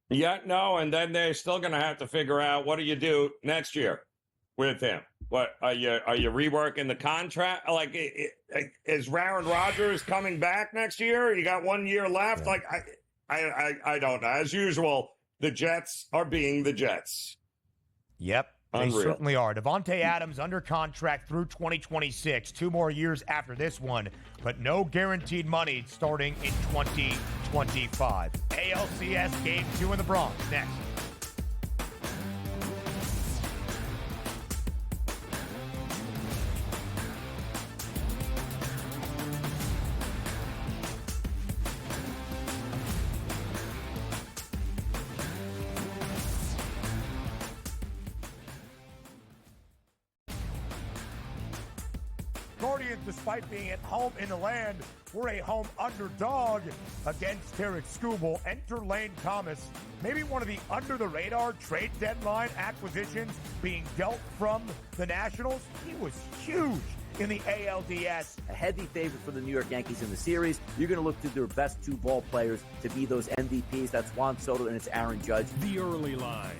Yeah, no, and then they're still going to have to figure out what do you do next year with him. What are you reworking the contract? Like, is Aaron Rodgers coming back next year? You got 1 year left. Yeah. Like, I don't know. As usual, the Jets are being the Jets. Yep. They certainly are. Davante Adams under contract through 2026, 2 more years after this one, but no guaranteed money starting in 2025. ALCS Game 2 in the Bronx next. Guardians, despite being at home in the land, were a home underdog against Tarek Skubal. Enter Lane Thomas, maybe one of the under-the-radar trade deadline acquisitions being dealt from the Nationals. He was huge in the ALDS. A heavy favorite for the New York Yankees in the series. You're going to look to their best 2 ball players to be those MVPs. That's Juan Soto and it's Aaron Judge. The early line,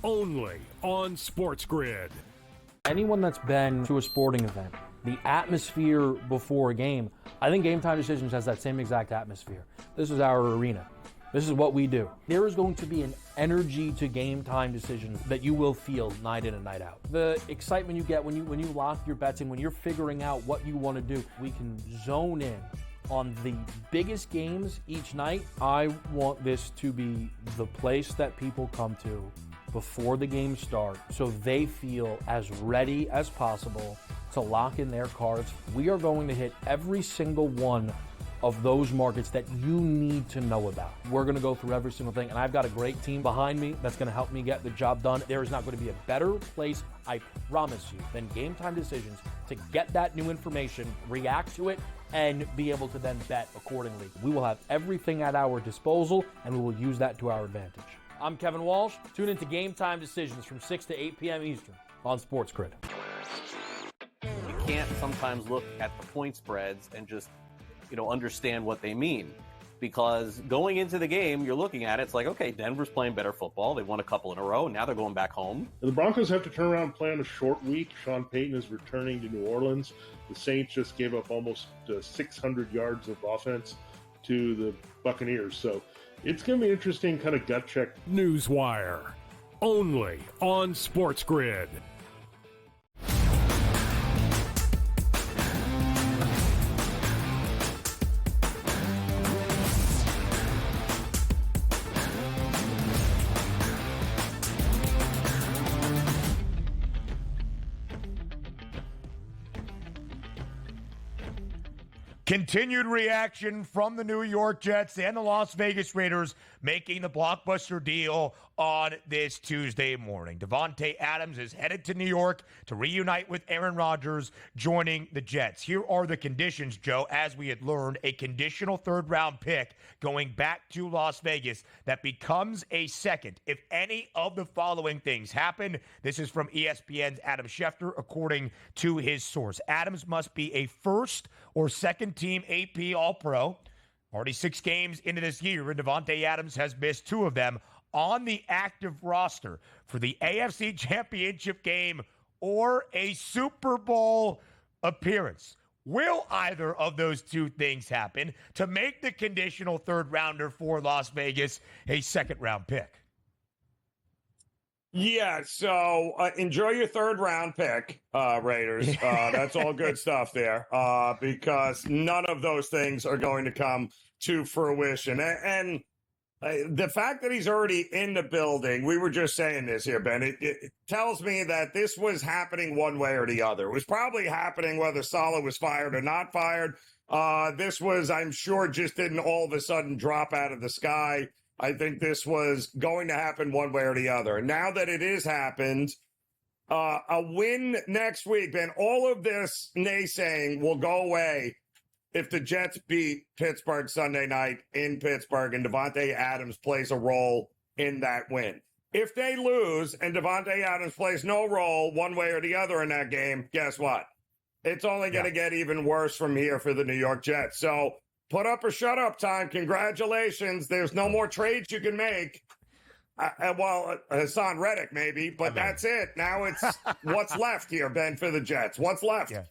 only on SportsGrid. Anyone that's been to a sporting event, the atmosphere before a game, I think Game Time Decisions has that same exact atmosphere. This is our arena. This is what we do. There is going to be an energy to Game Time Decisions that you will feel night in and night out. The excitement you get when you lock your bets in, when you're figuring out what you want to do, we can zone in on the biggest games each night. I want this to be the place that people come to before the games start so they feel as ready as possible to lock in their cards. We are going to hit every single one of those markets that you need to know about. We're going to go through every single thing, and I've got a great team behind me that's going to help me get the job done. There is not going to be a better place, I promise you, than Game Time Decisions to get that new information, react to it, and be able to then bet accordingly. We will have everything at our disposal, and we will use that to our advantage. I'm Kevin Walsh. Tune into Game Time Decisions from 6 to 8 p.m. Eastern on SportsGrid. You can't sometimes look at the point spreads and just, understand what they mean. Because going into the game, you're looking at it, it's like, okay, Denver's playing better football. They won a couple in a row. Now they're going back home. The Broncos have to turn around and play on a short week. Sean Payton is returning to New Orleans. The Saints just gave up almost 600 yards of offense to the Buccaneers. So it's going to be interesting kind of gut check. Newswire, only on SportsGrid. Continued reaction from the New York Jets and the Las Vegas Raiders making the blockbuster deal on this Tuesday morning. Davante Adams is headed to New York to reunite with Aaron Rodgers, joining the Jets. Here are the conditions, Joe, as we had learned, a conditional third-round pick going back to Las Vegas that becomes a second if any of the following things happen. This is from ESPN's Adam Schefter, according to his source. Adams must be a first or second team AP All-Pro. Already 6 games into this year, and Davante Adams has missed 2 of them on the active roster for the AFC Championship game or a Super Bowl appearance. Will either of those 2 things happen to make the conditional third-rounder for Las Vegas a second-round pick? Yeah, so enjoy your third-round pick, Raiders. That's all good stuff there, because none of those things are going to come to fruition. And the fact that he's already in the building, we were just saying this here, Ben, it tells me that this was happening one way or the other. It was probably happening whether Saleh was fired or not fired. This was, I'm sure, just didn't all of a sudden drop out of the sky. I think this was going to happen one way or the other. Now that it has happened, a win next week, Ben, all of this naysaying will go away if the Jets beat Pittsburgh Sunday night in Pittsburgh and Davante Adams plays a role in that win. If they lose and Davante Adams plays no role one way or the other in that game, guess what? It's only going to get even worse from here for the New York Jets. So put up or shut up time. Congratulations. There's no more trades you can make. Well, Hassan Reddick maybe, but that's it. Now it's what's left here, Ben, for the Jets. What's left? Yeah.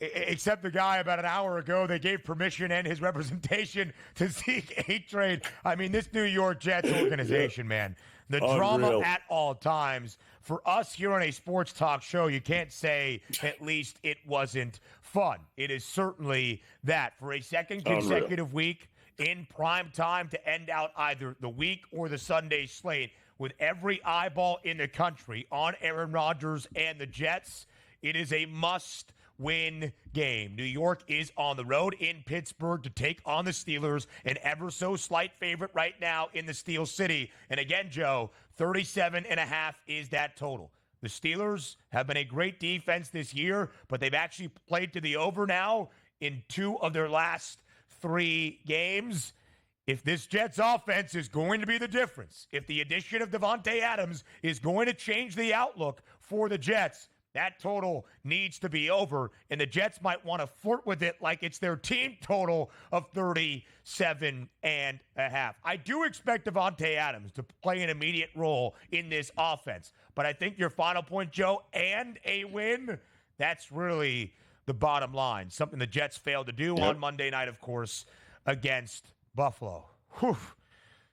Except the guy about an hour ago, they gave permission and his representation to seek a trade. I mean, this New York Jets organization, man, the drama at all times. For us here on a sports talk show, you can't say at least it wasn't fun. It is certainly that. For a second consecutive week in prime time to end out either the week or the Sunday slate with every eyeball in the country on Aaron Rodgers and the Jets, it is a must-win game. New York is on the road in Pittsburgh to take on the Steelers, an ever so slight favorite right now in the Steel City. And again, Joe, 37.5 is that total. The Steelers have been a great defense this year, but they've actually played to the over now in 2 of their last 3 games. If this Jets offense is going to be the difference, if the addition of Davante Adams is going to change the outlook for the Jets, that total needs to be over, and the Jets might want to flirt with it like it's their team total of 37.5. I do expect Davante Adams to play an immediate role in this offense, but I think your final point, Joe, and a win, that's really the bottom line. Something the Jets failed to do on Monday night, of course, against Buffalo. Whew.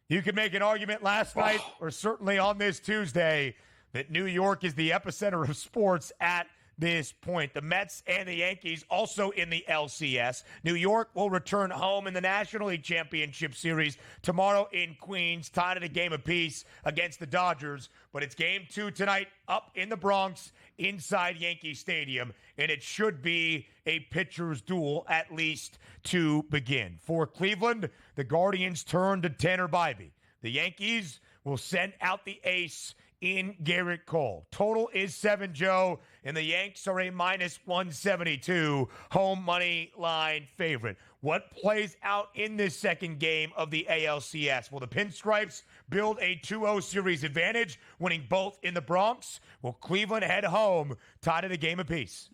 You could make an argument last night, or certainly on this Tuesday, that New York is the epicenter of sports at this point. The Mets and the Yankees also in the LCS. New York will return home in the National League Championship Series tomorrow in Queens, tied at a game apiece against the Dodgers. But it's game 2 tonight up in the Bronx inside Yankee Stadium, and it should be a pitcher's duel at least to begin. For Cleveland, the Guardians turn to Tanner Bybee. The Yankees will send out the ace in Garrett Cole. Total is 7, Joe, and the Yanks are a minus 172 home money line favorite. What plays out in this second game of the ALCS? Will the Pinstripes build a 2-0 series advantage, winning both in the Bronx? Will Cleveland head home, tied at a game apiece?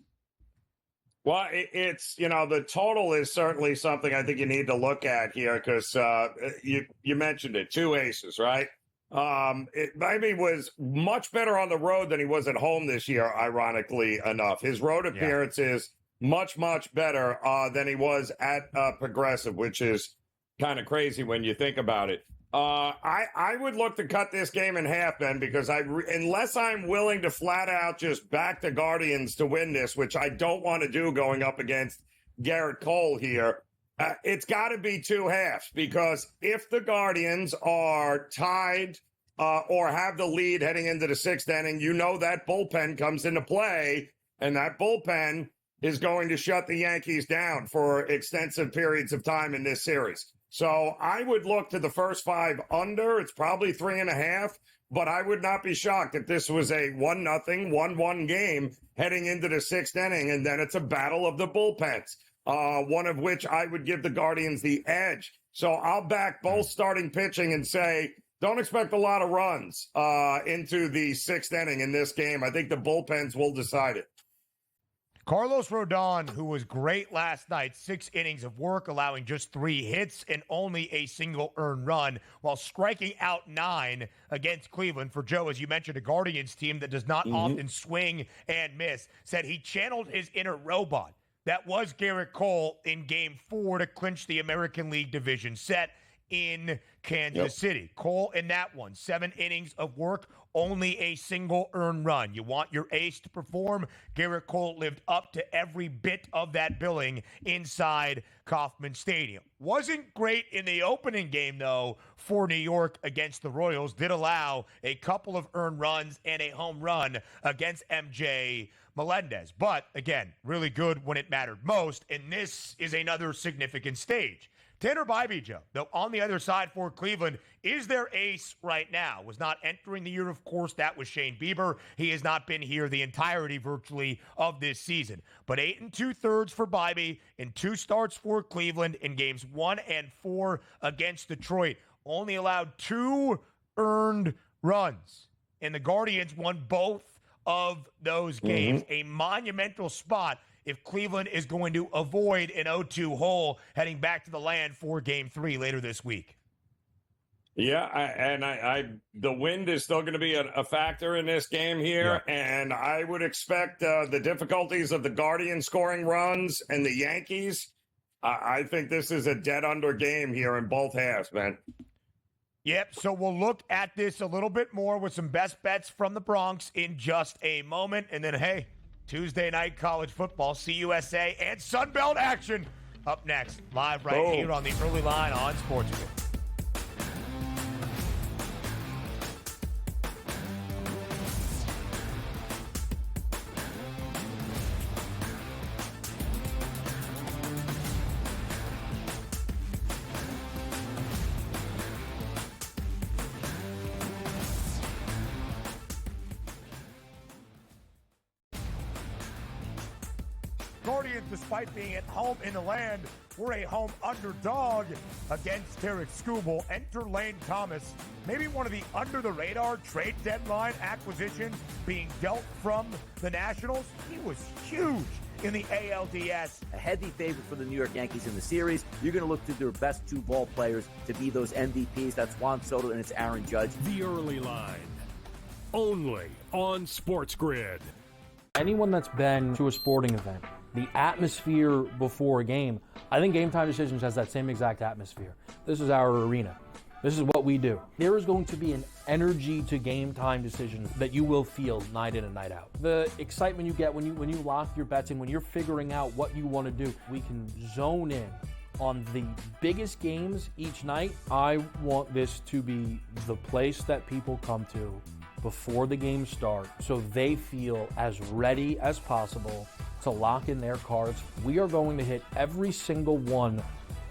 Well, it's, the total is certainly something I think you need to look at here because you mentioned it, 2 aces, right? Bybee was much better on the road than he was at home this year, ironically enough. His road appearances much, much better than he was at Progressive, which is kind of crazy when you think about it. I would look to cut this game in half, Ben, because unless I'm willing to flat out just back the Guardians to win this, which I don't want to do going up against Garrett Cole here, it's got to be 2 halves, because if the Guardians are tied or have the lead heading into the 6th inning, that bullpen comes into play, and that bullpen is going to shut the Yankees down for extensive periods of time in this series. So I would look to the first 5 under. It's probably 3.5, but I would not be shocked if this was a 1-0, 1-1 game heading into the 6th inning, and then it's a battle of the bullpens, one of which I would give the Guardians the edge. So I'll back both starting pitching and say, don't expect a lot of runs into the 6th inning in this game. I think the bullpens will decide it. Carlos Rodon, who was great last night, 6 innings of work, allowing just 3 hits and only a single earned run, while striking out 9 against Cleveland. For Joe, as you mentioned, a Guardians team that does not often swing and miss, said he channeled his inner robot. That was Garrett Cole in Game 4 to clinch the American League Division set in Kansas City. Cole in that one, 7 innings of work, only a single earned run. You want your ace to perform? Garrett Cole lived up to every bit of that billing inside Kauffman Stadium. Wasn't great in the opening game, though, for New York against the Royals. Did allow a couple of earned runs and a home run against MJ Melendez. But, again, really good when it mattered most, and this is another significant stage. Tanner Bybee, Joe, though on the other side for Cleveland, is their ace right now. Was not entering the year, of course. That was Shane Bieber. He has not been here the entirety, virtually, of this season. But 8 2/3 for Bybee in 2 starts for Cleveland in games 1 and 4 against Detroit. Only allowed 2 earned runs. And the Guardians won both of those games. A monumental spot if Cleveland is going to avoid an 0-2 hole heading back to the land for Game 3 later this week. Yeah, the wind is still going to be a factor in this game here, and I would expect the difficulties of the Guardians scoring runs and the Yankees. I think this is a dead under game here in both halves, man. Yep, so we'll look at this a little bit more with some best bets from the Bronx in just a moment. And then, hey, Tuesday night college football, CUSA and Sunbelt action up next, live right here on the early line on SportsGrid. Guardians, despite being at home in the land, were a home underdog against Tarek Skubal. Enter Lane Thomas, maybe one of the under-the-radar trade deadline acquisitions being dealt from the Nationals. He was huge in the ALDS. A heavy favorite for the New York Yankees in the series. You're going to look to their best 2 ball players to be those MVPs. That's Juan Soto and it's Aaron Judge. The early line, only on SportsGrid. Anyone that's been to a sporting event, the atmosphere before a game, I think Game Time Decisions has that same exact atmosphere. This is our arena. This is what we do. There is going to be an energy to Game Time Decisions that you will feel night in and night out. The excitement you get when you lock your bets in, when you're figuring out what you want to do, we can zone in on the biggest games each night. I want this to be the place that people come to before the games start so they feel as ready as possible to lock in their cards. We are going to hit every single one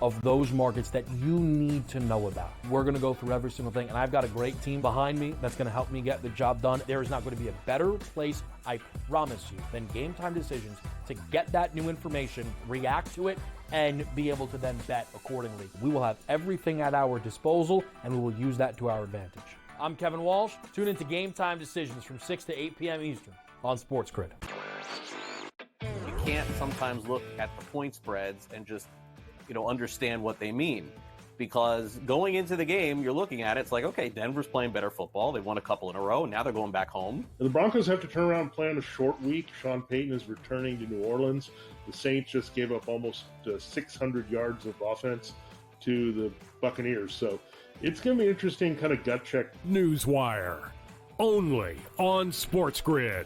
of those markets that you need to know about. We're going to go through every single thing, and I've got a great team behind me that's going to help me get the job done. There is not going to be a better place, I promise you, than Game Time Decisions to get that new information, react to it, and be able to then bet accordingly. We will have everything at our disposal, and we will use that to our advantage. I'm Kevin Walsh. Tune into Game Time Decisions from 6 to 8 p.m. Eastern on SportsGrid. You can't sometimes look at the point spreads and just, understand what they mean. Because going into the game, you're looking at it, it's like, okay, Denver's playing better football. They won a couple in a row, and now they're going back home. The Broncos have to turn around and play on a short week. Sean Payton is returning to New Orleans. The Saints just gave up almost 600 yards of offense to the Buccaneers. So it's going to be interesting kind of gut check. Newswire, only on SportsGrid.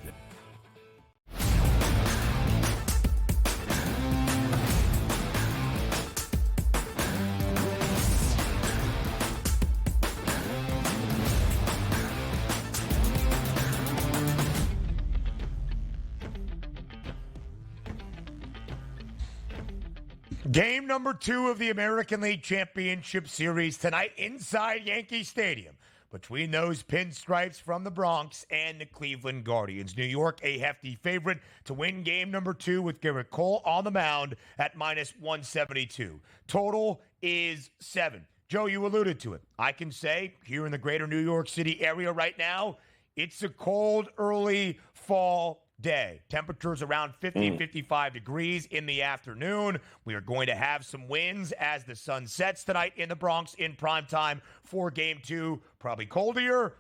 Game number 2 of the American League Championship Series tonight inside Yankee Stadium between those pinstripes from the Bronx and the Cleveland Guardians. New York, a hefty favorite to win game number 2 with Garrett Cole on the mound at -172. Total is 7. Joe, you alluded to it. I can say here in the greater New York City area right now, it's a cold early fall day. Temperatures around 55 degrees in the afternoon. We are going to have some winds as the sun sets tonight in the Bronx in prime time for game 2. Probably colder,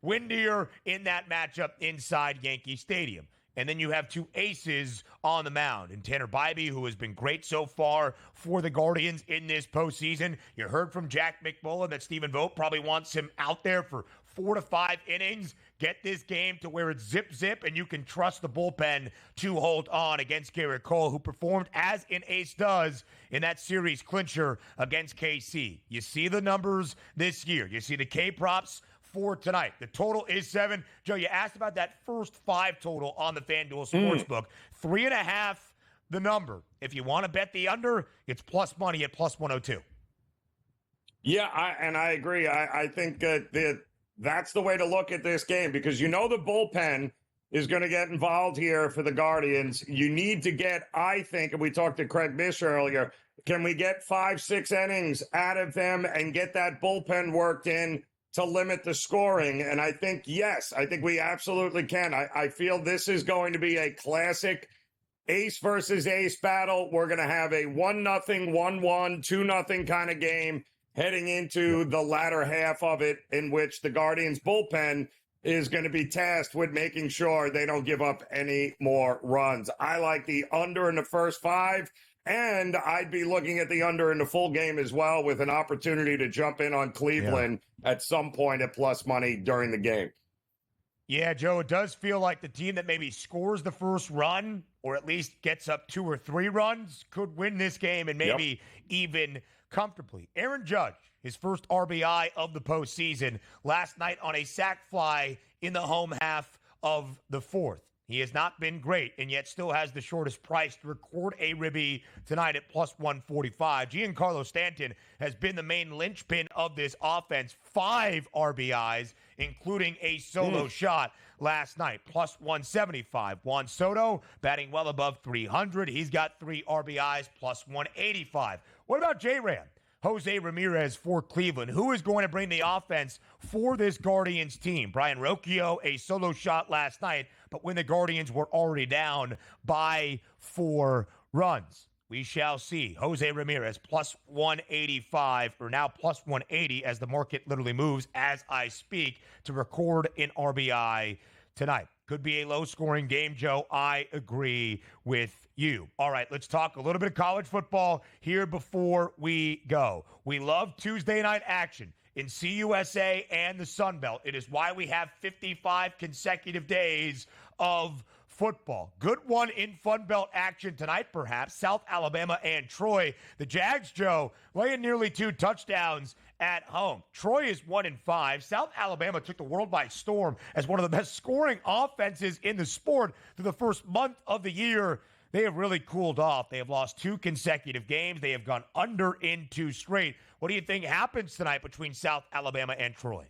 windier in that matchup inside Yankee Stadium. And then you have 2 aces on the mound. And Tanner Bybee, who has been great so far for the Guardians in this postseason. You heard from Jack McMullen that Stephen Vogt probably wants him out there for 4 to 5 innings. Get this game to where it's zip, and you can trust the bullpen to hold on against Garrett Cole, who performed as an ace does in that series clincher against KC. You see the numbers this year. You see the K-props for tonight. The total is 7. Joe, you asked about that first 5 total on the FanDuel Sportsbook. 3.5 the number. If you want to bet the under, it's plus money at plus 102. Yeah, I agree. I think that's the way to look at this game because the bullpen is going to get involved here for the Guardians. You need to get, I think, and we talked to Craig Mish earlier, can we get 5-6 innings out of them and get that bullpen worked in to limit the scoring? And I think, yes, I think we absolutely can. I feel this is going to be a classic ace versus ace battle. We're going to have a 1-0, 1-1, 2-0 kind of game heading into the latter half of it, in which the Guardians bullpen is going to be tasked with making sure they don't give up any more runs. I like the under in the first 5, and I'd be looking at the under in the full game as well, with an opportunity to jump in on Cleveland at some point at plus money during the game. Yeah, Joe, it does feel like the team that maybe scores the first run or at least gets up 2 or 3 runs could win this game and maybe even comfortably. Aaron Judge, his first RBI of the postseason last night on a sac fly in the home half of the 4th. He has not been great and yet still has the shortest price to record a ribby tonight at plus 145. Giancarlo Stanton has been the main linchpin of this offense. 5 RBIs, including a solo shot last night, plus 175. Juan Soto batting well above 300. He's got 3 RBIs, plus 185. What about J-Ram? Jose Ramirez for Cleveland. Who is going to bring the offense for this Guardians team? Brian Rocchio, a solo shot last night, but when the Guardians were already down by 4 runs. We shall see. Jose Ramirez plus 185, or now plus 180 as the market literally moves as I speak, to record an RBI tonight. Could be a low-scoring game, Joe. I agree with you. All right, let's talk a little bit of college football here before we go. We love Tuesday night action in CUSA and the Sun Belt. It is why we have 55 consecutive days of football. Good one in Fun Belt action tonight, perhaps. South Alabama and Troy. The Jags, Joe, laying nearly 2 touchdowns at home. Troy is 1-5. South Alabama took the world by storm as one of the best scoring offenses in the sport through the first month of the year. They have really cooled off. They have lost 2 consecutive games. They have gone under in 2 straight. What do you think happens tonight between South Alabama and Troy?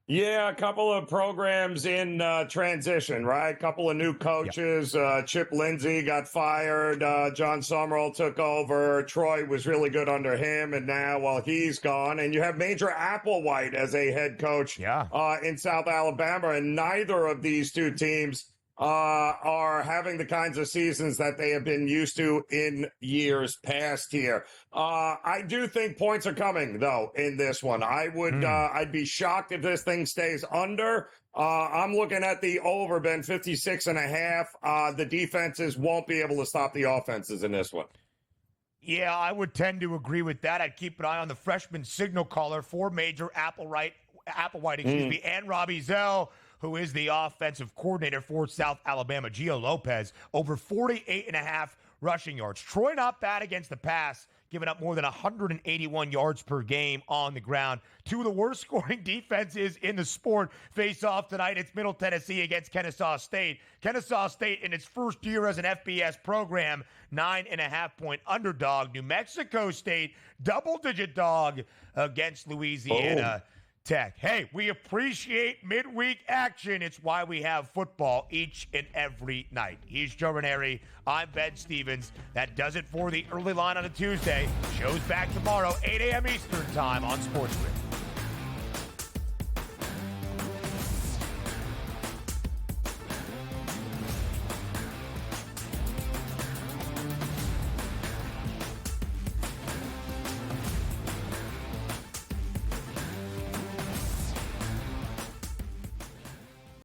Yeah, a couple of programs in transition, right? A couple of new coaches. Yep. Chip Lindsey got fired. John Summerall took over. Troy was really good under him, and now, well, he's gone. And you have Major Applewhite as a head coach in South Alabama, and neither of these 2 teams are having the kinds of seasons that they have been used to in years past here. I do think points are coming, though, in this one. I'd be shocked if this thing stays under. I'm looking at the over, Ben, 56.5. The defenses won't be able to stop the offenses in this one. Yeah, I would tend to agree with that. I'd keep an eye on the freshman signal caller for Major Applewhite, and Robbie Zell, who is the offensive coordinator for South Alabama. Gio Lopez, over 48.5 rushing yards. Troy not bad against the pass, giving up more than 181 yards per game on the ground. Two of the worst scoring defenses in the sport face off tonight. It's Middle Tennessee against Kennesaw State. Kennesaw State, in its first year as an FBS program, 9.5-point underdog. New Mexico State, double-digit dog against Louisiana Tech. Hey, we appreciate midweek action. It's why we have football each and every night. He's Joe Ranieri. I'm Ben Stevens. That does it for the early line on a Tuesday. Show's back tomorrow, 8 a.m. Eastern time on SportsGrid.